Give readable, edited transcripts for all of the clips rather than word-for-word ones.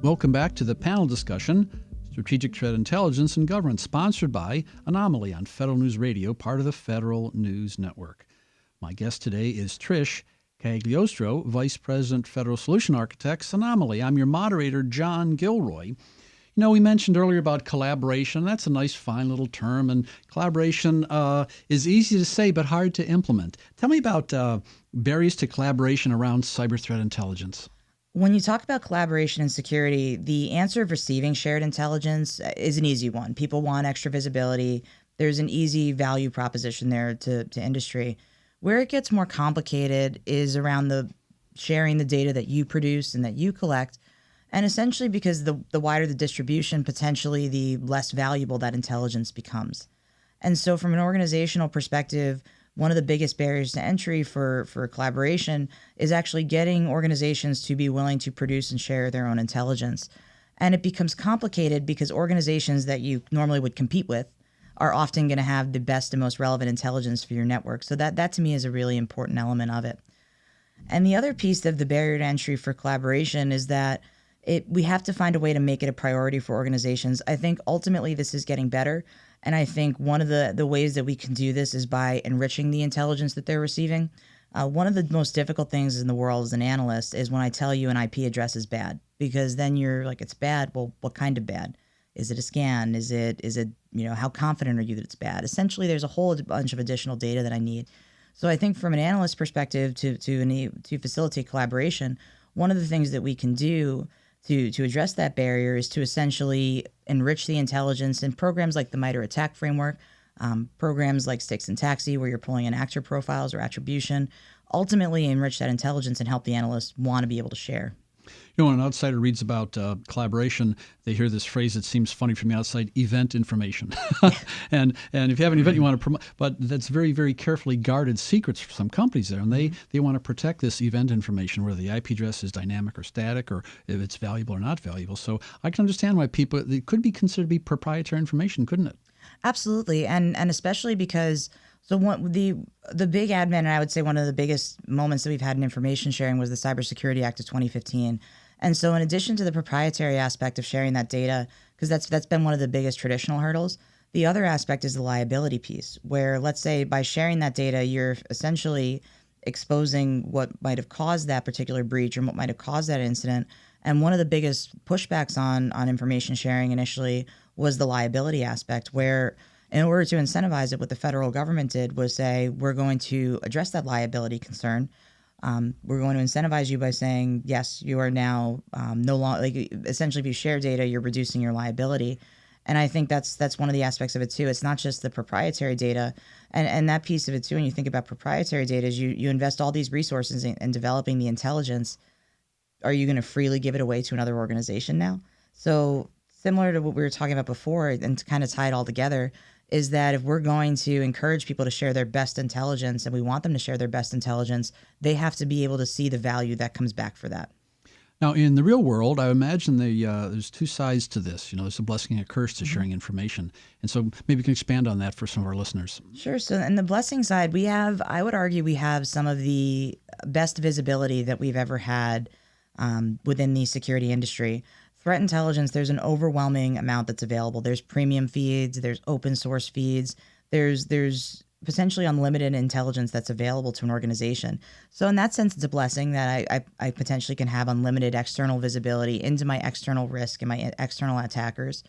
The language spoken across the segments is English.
Welcome back to the panel discussion, Strategic Threat Intelligence and Governance, sponsored by Anomaly on Federal News Radio, part of the Federal News Network. My guest today is Trish Cagliostro, Vice President, Federal Solution Architects, Anomaly. I'm your moderator, John Gilroy. You know, we mentioned earlier about collaboration. That's a nice, fine little term, and collaboration is easy to say but hard to implement. Tell me about barriers to collaboration around cyber threat intelligence. When you talk about collaboration and security, the answer of receiving shared intelligence is an easy one. People want extra visibility. There's an easy value proposition there to industry. Where it gets more complicated is around the sharing the data that you produce and that you collect. And essentially because the wider the distribution, potentially the less valuable that intelligence becomes. And so from an organizational perspective, one of the biggest barriers to entry for collaboration is actually getting organizations to be willing to produce and share their own intelligence. And it becomes complicated because organizations that you normally would compete with are often going to have the best and most relevant intelligence for your network. So that to me is a really important element of it. And the other piece of the barrier to entry for collaboration is that we have to find a way to make it a priority for organizations. I think ultimately this is getting better. And I think one of the ways that we can do this is by enriching the intelligence that they're receiving. One of the most difficult things in the world as an analyst is when I tell you an IP address is bad, because then you're like, it's bad. Well, what kind of bad? Is it a scan? Is it, how confident are you that it's bad? Essentially, there's a whole bunch of additional data that I need. So I think from an analyst perspective to facilitate collaboration, one of the things that we can do to address that barrier is to essentially enrich the intelligence in programs like the MITRE ATT&CK framework, programs like STIX and TAXII, where you're pulling in actor profiles or attribution, ultimately enrich that intelligence and help the analysts want to be able to share. You know, when an outsider reads about collaboration, they hear this phrase that seems funny from the outside: event information. and if you have an event you want to promote, but that's very, very carefully guarded secrets for some companies there, and they want to protect this event information, whether the IP address is dynamic or static, or if it's valuable or not valuable. So I can understand why it could be considered to be proprietary information, couldn't it? Absolutely, and especially because the big admin, and I would say one of the biggest moments that we've had in information sharing was the Cybersecurity Act of 2015. And so in addition to the proprietary aspect of sharing that data, because that's been one of the biggest traditional hurdles, the other aspect is the liability piece, where let's say by sharing that data, you're essentially exposing what might have caused that particular breach or what might have caused that incident. And one of the biggest pushbacks on information sharing initially was the liability aspect, where in order to incentivize it, what the federal government did was say, we're going to address that liability concern. We're going to incentivize you by saying, yes, you are now no longer, essentially if you share data, you're reducing your liability. And I think that's one of the aspects of it too. It's not just the proprietary data, and that piece of it too. When you think about proprietary data, is you invest all these resources in developing the intelligence. Are you going to freely give it away to another organization now? So similar to what we were talking about before, and to kind of tie it all together, is that if we're going to encourage people to share their best intelligence, and we want them to share their best intelligence, they have to be able to see the value that comes back for that. Now, in the real world, I imagine there's two sides to this. You know, there's a blessing and a curse to sharing information. And so maybe you can expand on that for some of our listeners. Sure. So in the blessing side, I would argue we have some of the best visibility that we've ever had within the security industry. Threat intelligence, there's an overwhelming amount that's available. There's premium feeds, there's open source feeds, there's potentially unlimited intelligence that's available to an organization. So in that sense, it's a blessing that I potentially can have unlimited external visibility into my external risk and my external attackers.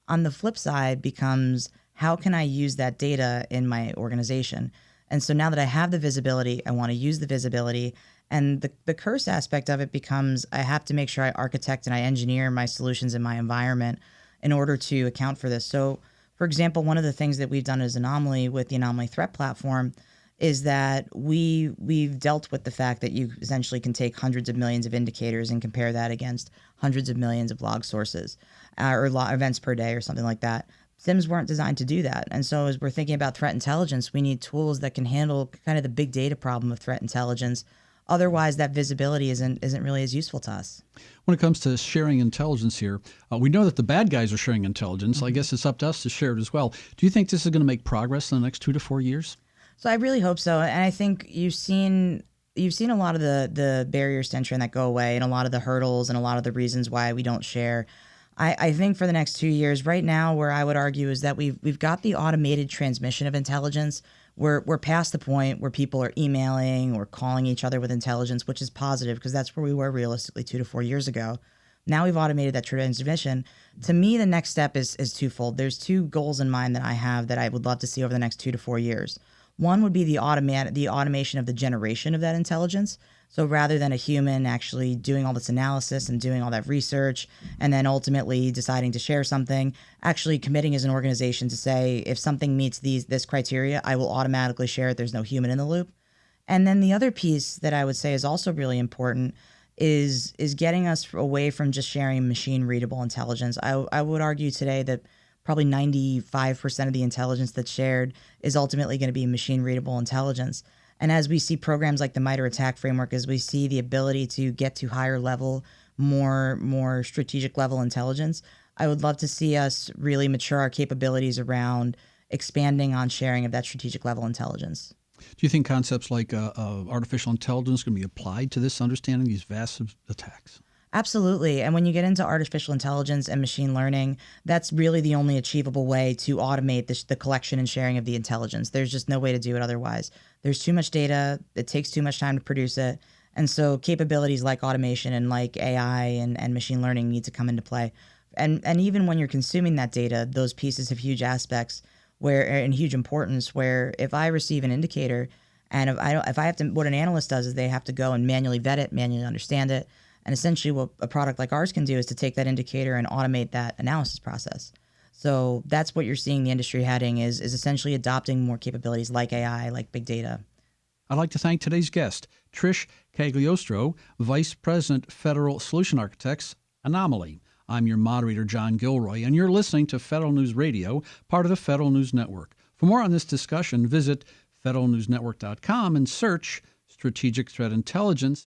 On the flip side becomes, how can I use that data in my organization? And so now that I have the visibility, I want to use the visibility. And the curse aspect of it becomes, I have to make sure I architect and I engineer my solutions in my environment in order to account for this. So, for example, one of the things that we've done as Anomaly with the Anomaly Threat Platform is that we've dealt with the fact that you essentially can take hundreds of millions of indicators and compare that against hundreds of millions of log sources or events per day or something like that. SIEMs weren't designed to do that. And so as we're thinking about threat intelligence, we need tools that can handle kind of the big data problem of threat intelligence. Otherwise, that visibility isn't really as useful to us. When it comes to sharing intelligence here, we know that the bad guys are sharing intelligence. I guess it's up to us to share it as well. Do you think this is going to make progress in the next 2 to 4 years? So I really hope so. And I think you've seen you've seen a lot of the barriers to entry and that go away, and a lot of the hurdles and a lot of the reasons why we don't share. I think for the next 2 years, right now, where I would argue is that we've got the automated transmission of intelligence. We're past the point where people are emailing or calling each other with intelligence, which is positive because that's where we were realistically 2 to 4 years ago. Now we've automated that transmission. To me, the next step is twofold. There's two goals in mind that I have that I would love to see over the next 2 to 4 years. One would be the automation of the generation of that intelligence. So rather than a human actually doing all this analysis and doing all that research and then ultimately deciding to share something, actually committing as an organization to say, if something meets this criteria, I will automatically share it. There's no human in the loop. And then the other piece that I would say is also really important is getting us away from just sharing machine readable intelligence. I would argue today that probably 95% of the intelligence that's shared is ultimately going to be machine readable intelligence. And as we see programs like the MITRE ATT&CK framework, as we see the ability to get to higher level, more strategic level intelligence, I would love to see us really mature our capabilities around expanding on sharing of that strategic level intelligence. Do you think concepts like artificial intelligence can be applied to this understanding, these vast attacks? Absolutely. And when you get into artificial intelligence and machine learning, that's really the only achievable way to automate the collection and sharing of the intelligence. There's just no way to do it otherwise. There's too much data. It takes too much time to produce it. And so capabilities like automation and like AI and machine learning need to come into play. And even when you're consuming that data, those pieces have huge aspects and huge importance where if I receive an indicator and if I have to, what an analyst does is they have to go and manually vet it, manually understand it. And essentially what a product like ours can do is to take that indicator and automate that analysis process. So that's what you're seeing the industry heading is essentially adopting more capabilities like AI, like big data. I'd like to thank today's guest, Trish Cagliostro, Vice President, Federal Solution Architects, Anomaly. I'm your moderator, John Gilroy, and you're listening to Federal News Radio, part of the Federal News Network. For more on this discussion, visit federalnewsnetwork.com and search Strategic Threat Intelligence.